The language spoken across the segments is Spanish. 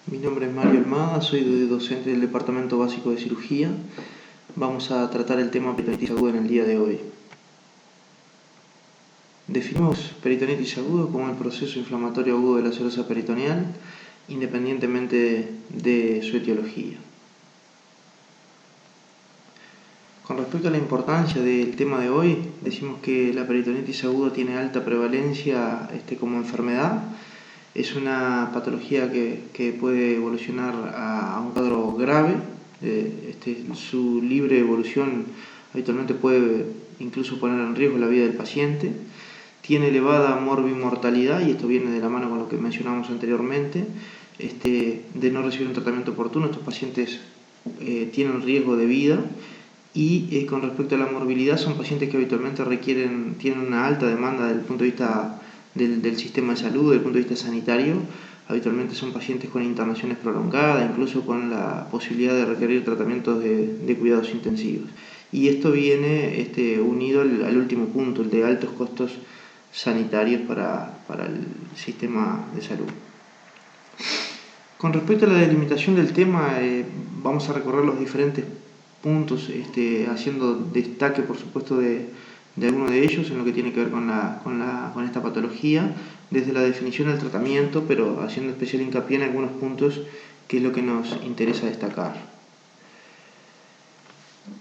Mi nombre es Mario Almada, soy docente del Departamento Básico de Cirugía. Vamos a tratar el tema peritonitis aguda en el día de hoy. Definimos peritonitis aguda como el proceso inflamatorio agudo de la serosa peritoneal, independientemente de su etiología. Con respecto a la importancia del tema de hoy, decimos que la peritonitis aguda tiene alta prevalencia como enfermedad. Es una patología que puede evolucionar a un cuadro grave. Su libre evolución habitualmente puede incluso poner en riesgo la vida del paciente. Tiene elevada morbimortalidad, y esto viene de la mano con lo que mencionamos anteriormente. De no recibir un tratamiento oportuno, estos pacientes tienen riesgo de vida. Y con respecto a la morbilidad, son pacientes que habitualmente tienen una alta demanda desde el punto de vista del sistema de salud, desde el punto de vista sanitario. Habitualmente son pacientes con internaciones prolongadas, incluso con la posibilidad de requerir tratamientos de cuidados intensivos. Y esto viene unido al último punto, el de altos costos sanitarios para el sistema de salud. Con respecto a la delimitación del tema, vamos a recorrer los diferentes puntos, haciendo destaque, por supuesto, de algunos de ellos en lo que tiene que ver con esta patología, desde la definición del tratamiento, pero haciendo especial hincapié en algunos puntos que es lo que nos interesa destacar.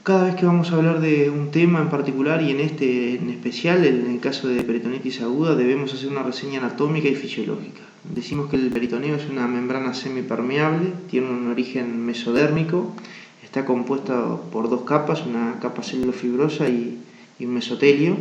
Cada vez que vamos a hablar de un tema en particular, y en especial, en el caso de peritonitis aguda, debemos hacer una reseña anatómica y fisiológica. Decimos que el peritoneo es una membrana semipermeable, tiene un origen mesodérmico, está compuesta por dos capas, una capa celulofibrosa y un mesotelio,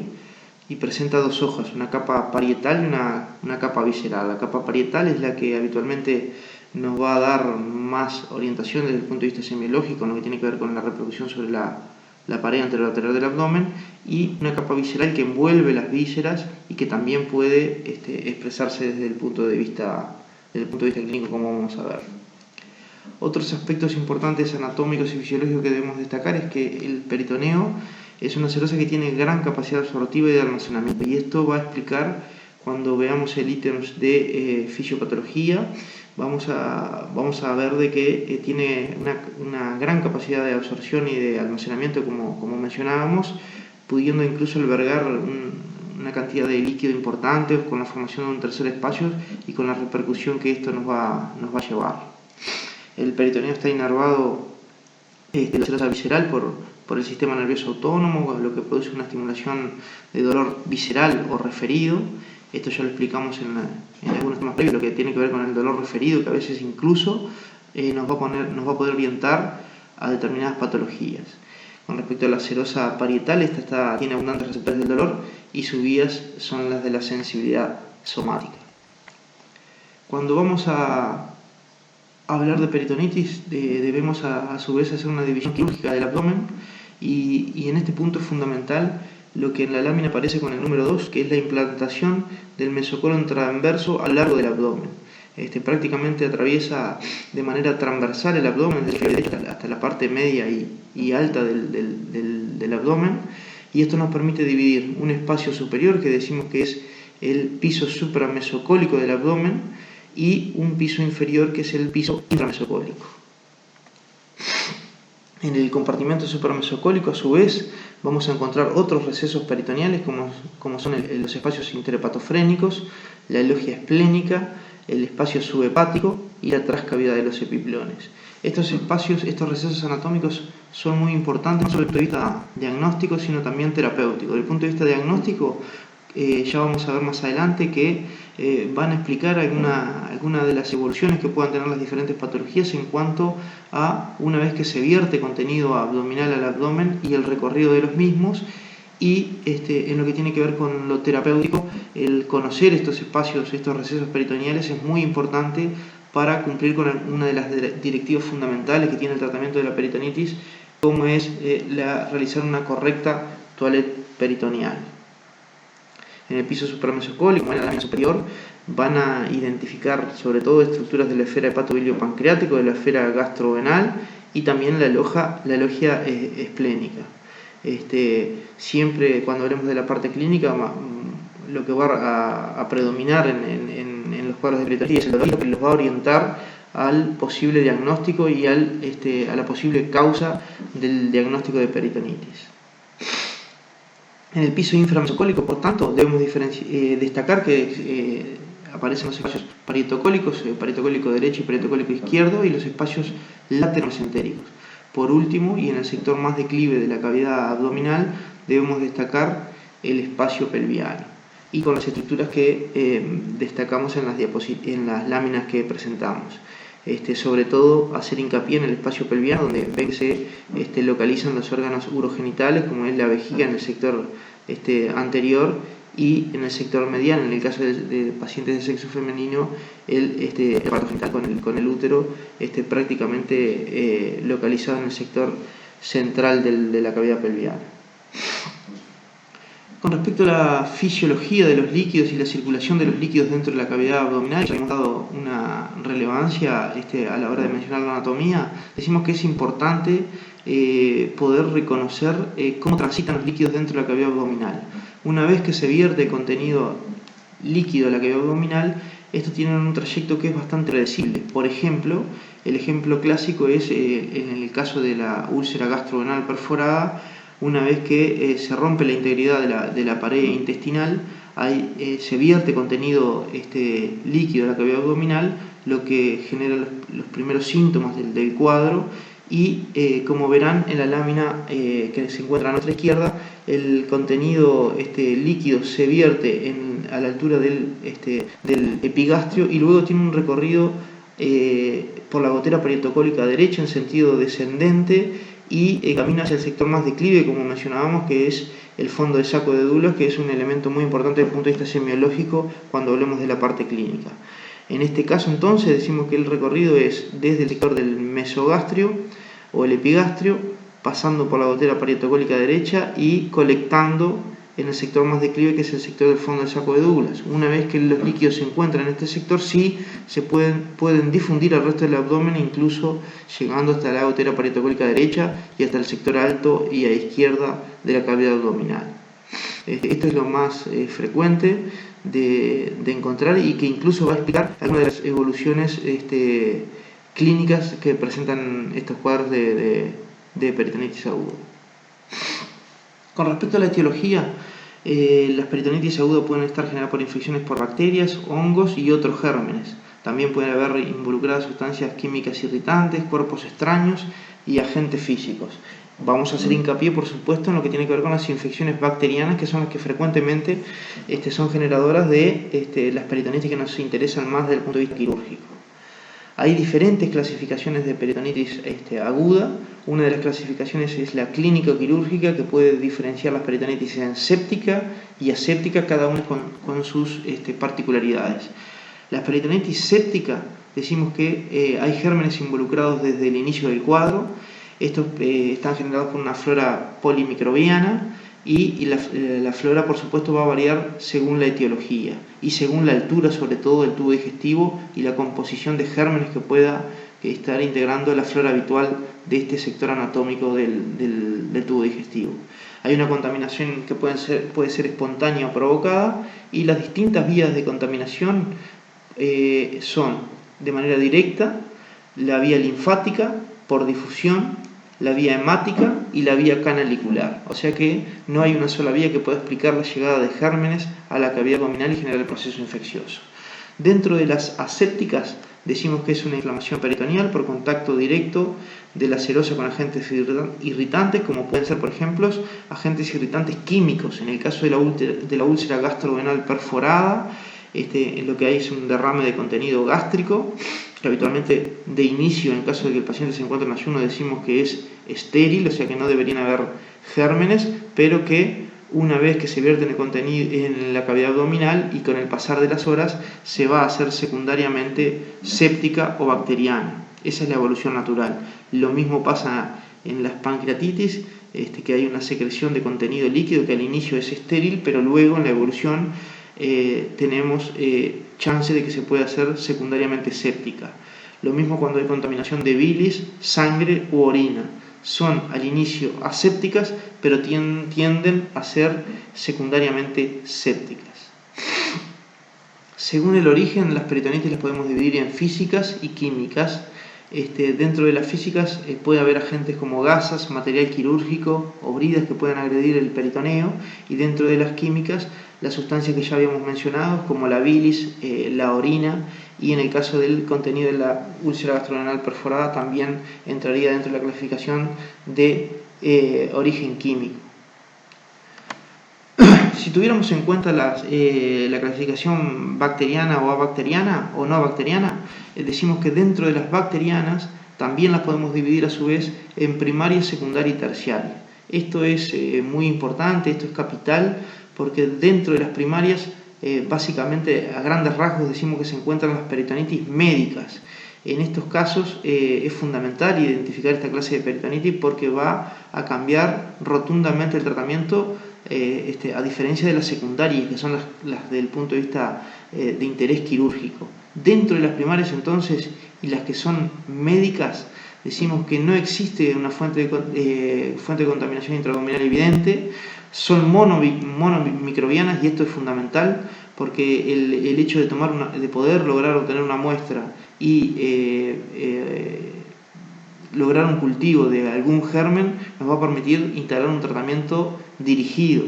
y presenta dos hojas, una capa parietal y una capa visceral. La capa parietal es la que habitualmente nos va a dar más orientación desde el punto de vista semiológico, en lo que tiene que ver con la reproducción sobre la pared anterolateral del abdomen, y una capa visceral que envuelve las vísceras y que también puede expresarse desde el punto de vista clínico, como vamos a ver. Otros aspectos importantes anatómicos y fisiológicos que debemos destacar es que el peritoneo es una serosa que tiene gran capacidad absortiva y de almacenamiento, y esto va a explicar cuando veamos el ítem de fisiopatología. Vamos a ver de que tiene una gran capacidad de absorción y de almacenamiento, como mencionábamos, pudiendo incluso albergar una cantidad de líquido importante, con la formación de un tercer espacio y con la repercusión que esto nos va a llevar. El peritoneo está inervado de la serosa visceral por el sistema nervioso autónomo, lo que produce una estimulación de dolor visceral o referido. Esto ya lo explicamos en algunos temas previos, lo que tiene que ver con el dolor referido, que a veces incluso nos va a poder orientar a determinadas patologías. Con respecto a la serosa parietal, esta tiene abundantes receptores del dolor y sus vías son las de la sensibilidad somática. Cuando vamos a hablar de peritonitis, debemos a su vez hacer una división quirúrgica del abdomen, y en este punto es fundamental lo que en la lámina aparece con el número 2, que es la implantación del mesocolon transverso a lo largo del abdomen. Prácticamente atraviesa de manera transversal el abdomen, desde la derecha hasta la parte media y alta del abdomen, y esto nos permite dividir un espacio superior, que decimos que es el piso supramesocólico del abdomen, y un piso inferior, que es el piso inframesocólico. En el compartimento supramesocólico, a su vez, vamos a encontrar otros recesos peritoneales, como son los espacios interhepatofrénicos, la logia esplénica, el espacio subhepático y la trascavidad de los epiplones. Estos recesos anatómicos son muy importantes, no solo desde el punto de vista diagnóstico, sino también terapéutico. Desde el punto de vista diagnóstico, ya vamos a ver más adelante que van a explicar alguna de las evoluciones que puedan tener las diferentes patologías en cuanto a una vez que se vierte contenido abdominal al abdomen y el recorrido de los mismos. Y en lo que tiene que ver con lo terapéutico, el conocer estos espacios, estos recesos peritoneales, es muy importante para cumplir con una de las directivas fundamentales que tiene el tratamiento de la peritonitis, como es realizar una correcta toilette peritoneal. En el piso supramesocólico, en la lámina superior, van a identificar sobre todo estructuras de la esfera hepatobiliopancreático, de la esfera gastrovenal y también la logia esplénica. Siempre cuando hablemos de la parte clínica, lo que va a predominar en los cuadros de peritonitis es el dolor, que los va a orientar al posible diagnóstico y a la posible causa del diagnóstico de peritonitis. En el piso inframesocólico, por tanto, debemos destacar que aparecen los espacios parietocólicos, parietocólico derecho y parietocólico izquierdo, y los espacios lateromesentéricos. Por último, y en el sector más declive de la cavidad abdominal, debemos destacar el espacio pelviano, y con las estructuras que destacamos en las láminas que presentamos. Sobre todo hacer hincapié en el espacio pelviano, donde ven que se localizan los órganos urogenitales, como es la vejiga en el sector anterior, y en el sector mediano, en el caso de pacientes de sexo femenino, el aparato genital con el útero prácticamente localizado en el sector central de la cavidad pelviana. Con respecto a la fisiología de los líquidos y la circulación de los líquidos dentro de la cavidad abdominal, que hemos dado una relevancia a la hora de mencionar la anatomía, decimos que es importante poder reconocer cómo transitan los líquidos dentro de la cavidad abdominal. Una vez que se vierte contenido líquido a la cavidad abdominal, estos tienen un trayecto que es bastante predecible. Por ejemplo, el ejemplo clásico es en el caso de la úlcera gastrodenal perforada. Una vez que se rompe la integridad de la pared intestinal, se vierte contenido líquido a la cavidad abdominal, lo que genera los primeros síntomas del cuadro, y como verán en la lámina que se encuentra a nuestra izquierda, el contenido líquido se vierte a la altura del epigastrio, y luego tiene un recorrido por la gotera parietocólica derecha en sentido descendente, y camina hacia el sector más declive, como mencionábamos, que es el fondo de saco de Douglas, que es un elemento muy importante desde el punto de vista semiológico cuando hablemos de la parte clínica. En este caso, entonces, decimos que el recorrido es desde el sector del mesogastrio o el epigastrio, pasando por la gotera parietocólica derecha y colectando en el sector más declive, que es el sector del fondo del saco de Douglas. Una vez que los líquidos se encuentran en este sector, sí se pueden difundir al resto del abdomen, incluso llegando hasta la gotera parietocólica derecha y hasta el sector alto y a izquierda de la cavidad abdominal. Esto es lo más frecuente de encontrar, y que incluso va a explicar algunas de las evoluciones clínicas que presentan estos cuadros de peritonitis aguda. Con respecto a la etiología, las peritonitis agudas pueden estar generadas por infecciones por bacterias, hongos y otros gérmenes. También pueden haber involucradas sustancias químicas irritantes, cuerpos extraños y agentes físicos. Vamos a hacer hincapié, por supuesto, en lo que tiene que ver con las infecciones bacterianas, que son las que frecuentemente son generadoras de las peritonitis que nos interesan más desde el punto de vista quirúrgico. Hay diferentes clasificaciones de peritonitis aguda. Una de las clasificaciones es la clínico-quirúrgica, que puede diferenciar las peritonitis en séptica y aséptica, cada una con sus particularidades. La peritonitis séptica, decimos que hay gérmenes involucrados desde el inicio del cuadro. Estos están generados por una flora polimicrobiana, y la flora, por supuesto, va a variar según la etiología y según la altura, sobre todo, del tubo digestivo y la composición de gérmenes que pueda estar integrando la flora habitual de este sector anatómico del tubo digestivo. Hay una contaminación que puede ser espontánea o provocada, y las distintas vías de contaminación son de manera directa, la vía linfática, por difusión, la vía hemática y la vía canalicular. O sea que no hay una sola vía que pueda explicar la llegada de gérmenes a la cavidad abdominal y generar el proceso infeccioso. Dentro de las asépticas, decimos que es una inflamación peritoneal por contacto directo de la serosa con agentes irritantes, como pueden ser, por ejemplo, agentes irritantes químicos. En el caso de la úlcera gastrodenal perforada, lo que hay es un derrame de contenido gástrico, que habitualmente de inicio, en caso de que el paciente se encuentre en ayuno, decimos que es estéril, o sea que no deberían haber gérmenes, pero que una vez que se vierte el contenido en la cavidad abdominal y con el pasar de las horas, se va a hacer secundariamente séptica o bacteriana. Esa es la evolución natural. Lo mismo pasa en las pancreatitis, que hay una secreción de contenido líquido que al inicio es estéril, pero luego en la evolución tenemos chance de que se pueda hacer secundariamente séptica. Lo mismo cuando hay contaminación de bilis, sangre u orina. Son al inicio asépticas, pero tienden a ser secundariamente sépticas. Según el origen, las peritonitis las podemos dividir en físicas y químicas. Dentro de las físicas puede haber agentes como gasas, material quirúrgico o bridas que puedan agredir el peritoneo, y dentro de las químicas las sustancias que ya habíamos mencionado como la bilis, la orina, y en el caso del contenido de la úlcera gastrodenal perforada también entraría dentro de la clasificación de origen químico. Si tuviéramos en cuenta la clasificación bacteriana o abacteriana o no bacteriana, decimos que dentro de las bacterianas también las podemos dividir a su vez en primaria, secundaria y terciaria. Esto es muy importante, esto es capital, porque dentro de las primarias, básicamente a grandes rasgos decimos que se encuentran las peritonitis médicas. En estos casos es fundamental identificar esta clase de peritonitis porque va a cambiar rotundamente el tratamiento, a diferencia de las secundarias, que son las del punto de vista de interés quirúrgico. Dentro de las primarias entonces, y las que son médicas, decimos que no existe una fuente de contaminación intraabdominal evidente, son monomicrobianas, y esto es fundamental porque el hecho de poder lograr obtener una muestra y lograr un cultivo de algún germen nos va a permitir instalar un tratamiento dirigido.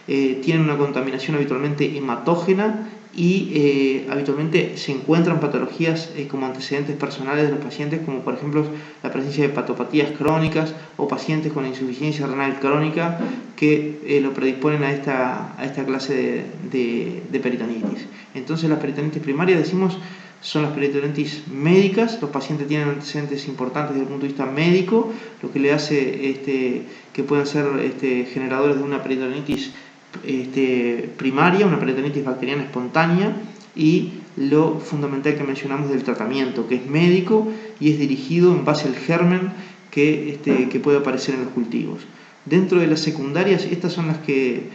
Tienen una contaminación habitualmente hematógena y habitualmente se encuentran patologías como antecedentes personales de los pacientes, como por ejemplo la presencia de hepatopatías crónicas o pacientes con insuficiencia renal crónica que lo predisponen a esta clase de peritonitis. Entonces las peritonitis primarias, decimos, son las peritonitis médicas. Los pacientes tienen antecedentes importantes desde el punto de vista médico, lo que le hace que puedan ser generadores de una peritonitis primaria, una peritonitis bacteriana espontánea, y lo fundamental que mencionamos del tratamiento, que es médico y es dirigido en base al germen que puede aparecer en los cultivos. Dentro de las secundarias, estas son las que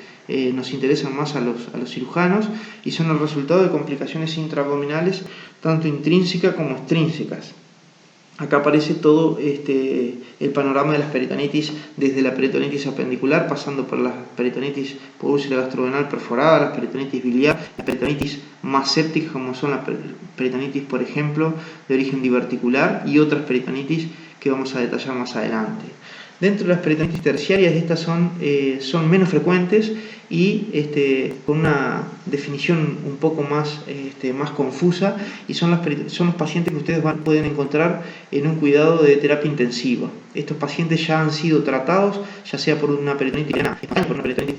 nos interesan más a los cirujanos y son el resultado de complicaciones intraabdominales, tanto intrínsecas como extrínsecas. Acá aparece todo el panorama de las peritonitis, desde la peritonitis apendicular, pasando por las peritonitis por úlcera gastrodenal perforada, las peritonitis biliar, las peritonitis más sépticas, como son las peritonitis, por ejemplo, de origen diverticular, y otras peritonitis que vamos a detallar más adelante. Dentro de las peritonitis terciarias, estas son menos frecuentes y con una definición un poco más confusa, y son los pacientes que ustedes pueden encontrar en un cuidado de terapia intensiva. Estos pacientes ya han sido tratados, ya sea por una peritonitis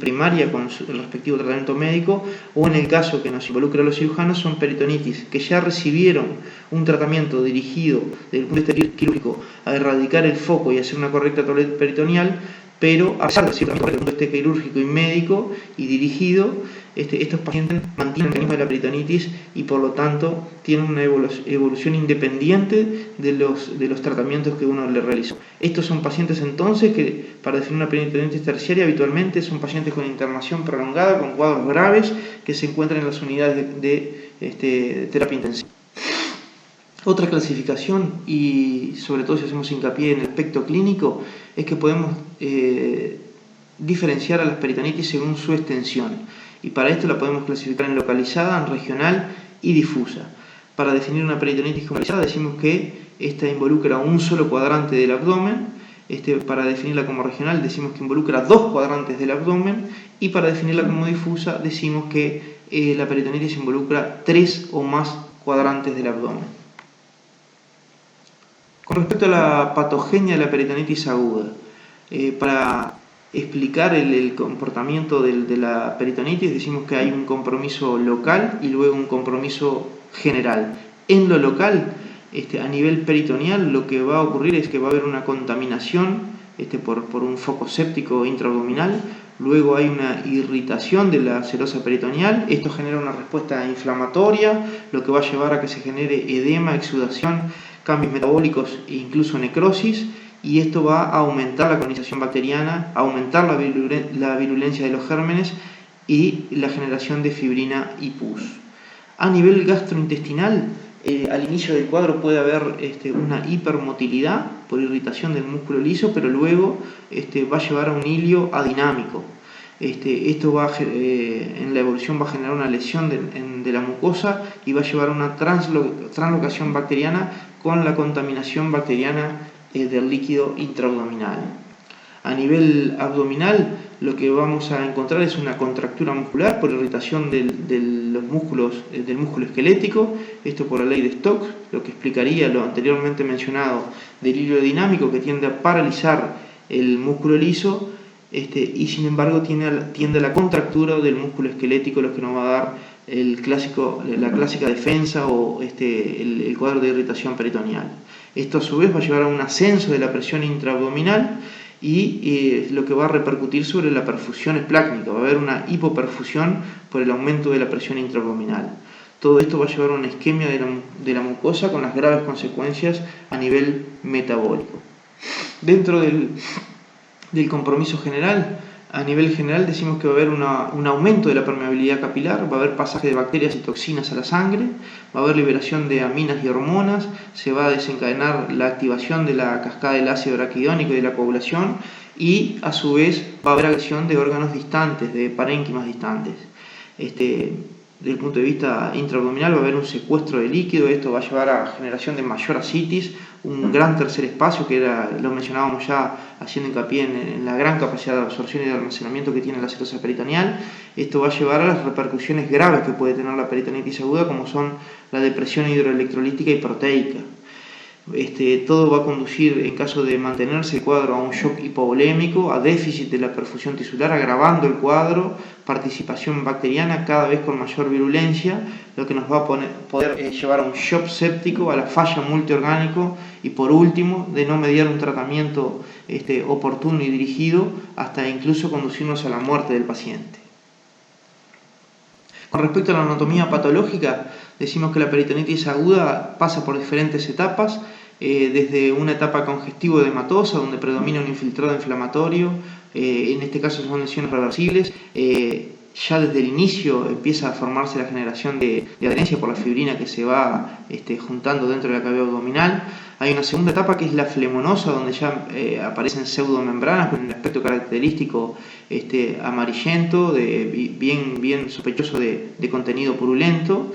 primaria con el respectivo tratamiento médico, o en el caso que nos involucra a los cirujanos, son peritonitis que ya recibieron un tratamiento dirigido desde el punto de vista quirúrgico a erradicar el foco y hacer una correcta toilette peritoneal, pero a pesar de ser un punto quirúrgico y médico y dirigido, estos pacientes mantienen el mecanismo de la peritonitis y por lo tanto tienen una evolución independiente de los tratamientos que uno le realizó. Estos son pacientes entonces que, para definir una peritonitis terciaria, habitualmente son pacientes con internación prolongada, con cuadros graves, que se encuentran en las unidades de terapia intensiva. Otra clasificación, y sobre todo si hacemos hincapié en el aspecto clínico, es que podemos diferenciar a las peritonitis según su extensión, y para esto la podemos clasificar en localizada, en regional y difusa. Para definir una peritonitis localizada decimos que esta involucra un solo cuadrante del abdomen. Para definirla como regional decimos que involucra 2 cuadrantes del abdomen, y para definirla como difusa decimos que la peritonitis involucra 3 o más cuadrantes del abdomen. Con respecto a la patogenia de la peritonitis aguda, para explicar el comportamiento de la peritonitis decimos que hay un compromiso local y luego un compromiso general. En lo local, a nivel peritoneal, lo que va a ocurrir es que va a haber una contaminación por un foco séptico intraabdominal. Luego hay una irritación de la serosa peritoneal. Esto genera una respuesta inflamatoria, lo que va a llevar a que se genere edema, exudación, cambios metabólicos e incluso necrosis, y esto va a aumentar la colonización bacteriana, a aumentar la virulencia de los gérmenes y la generación de fibrina y pus. A nivel gastrointestinal, al inicio del cuadro puede haber una hipermotilidad por irritación del músculo liso, pero luego va a llevar a un hilio adinámico. Esto en la evolución va a generar una lesión de la mucosa y va a llevar a una translocación bacteriana con la contaminación bacteriana del líquido intraabdominal. A nivel abdominal, lo que vamos a encontrar es una contractura muscular por irritación del músculo esquelético, esto por la ley de Stokes, lo que explicaría lo anteriormente mencionado del hilo dinámico que tiende a paralizar el músculo liso, y sin embargo tiende a la contractura del músculo esquelético, lo que nos va a dar la clásica defensa o el cuadro de irritación peritoneal. Esto a su vez va a llevar a un ascenso de la presión intraabdominal y lo que va a repercutir sobre la perfusión esplácnica. Va a haber una hipoperfusión por el aumento de la presión intraabdominal. Todo esto va a llevar a una isquemia de la mucosa con las graves consecuencias a nivel metabólico. Dentro del compromiso general, a nivel general decimos que va a haber un aumento de la permeabilidad capilar, va a haber pasaje de bacterias y toxinas a la sangre, va a haber liberación de aminas y hormonas, se va a desencadenar la activación de la cascada del ácido araquidónico y de la coagulación, y a su vez va a haber agresión de órganos distantes, de parénquimas distantes. Desde el punto de vista intraabdominal va a haber un secuestro de líquido, esto va a llevar a generación de mayor ascitis, un gran tercer espacio que lo mencionábamos ya haciendo hincapié en la gran capacidad de absorción y de almacenamiento que tiene la cetosa peritoneal. Esto va a llevar a las repercusiones graves que puede tener la peritonitis aguda, como son la depresión hidroelectrolítica y proteica. Todo va a conducir, en caso de mantenerse el cuadro, a un shock hipovolémico, a déficit de la perfusión tisular, agravando el cuadro, participación bacteriana cada vez con mayor virulencia, lo que nos va a poder llevar a un shock séptico, a la falla multiorgánico y, por último, de no mediar un tratamiento oportuno y dirigido, hasta incluso conducirnos a la muerte del paciente. Con respecto a la anatomía patológica, decimos que la peritonitis aguda pasa por diferentes etapas, desde una etapa congestivo-edematosa, donde predomina un infiltrado inflamatorio, en este caso son lesiones reversibles. Ya desde el inicio empieza a formarse la generación de adherencia por la fibrina que se va juntando dentro de la cavidad abdominal. Hay una segunda etapa que es la flemonosa, donde ya aparecen pseudomembranas con un aspecto característico amarillento, bien sospechoso de contenido purulento,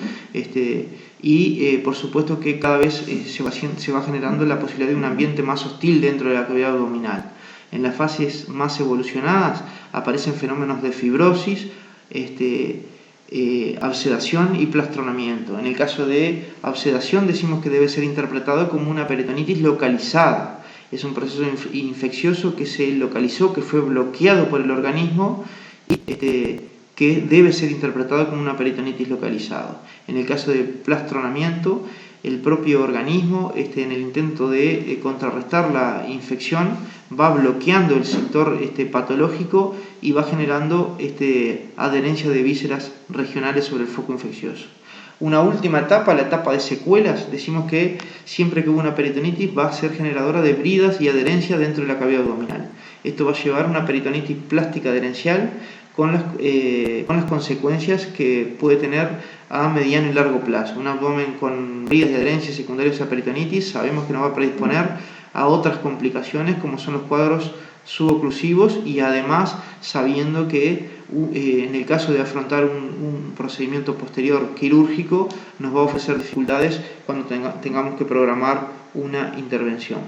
y por supuesto que cada vez se va generando la posibilidad de un ambiente más hostil dentro de la cavidad abdominal. En las fases más evolucionadas aparecen fenómenos de fibrosis, absedación y plastronamiento. En el caso de absedación decimos que debe ser interpretado como una peritonitis localizada. Es un proceso infeccioso que se localizó, que fue bloqueado por el organismo y que debe ser interpretado como una peritonitis localizada. En el caso de plastronamiento, el propio organismo, en el intento de contrarrestar la infección, va bloqueando el sector patológico y va generando adherencia de vísceras regionales sobre el foco infeccioso. Una última etapa, la etapa de secuelas, decimos que siempre que hubo una peritonitis va a ser generadora de bridas y adherencia dentro de la cavidad abdominal. Esto va a llevar a una peritonitis plástica adherencial con las consecuencias que puede tener a mediano y largo plazo. Un abdomen con bridas de adherencia secundarias a peritonitis sabemos que nos va a predisponer a otras complicaciones como son los cuadros suboclusivos, y además sabiendo que en el caso de afrontar un procedimiento posterior quirúrgico nos va a ofrecer dificultades cuando tengamos que programar una intervención.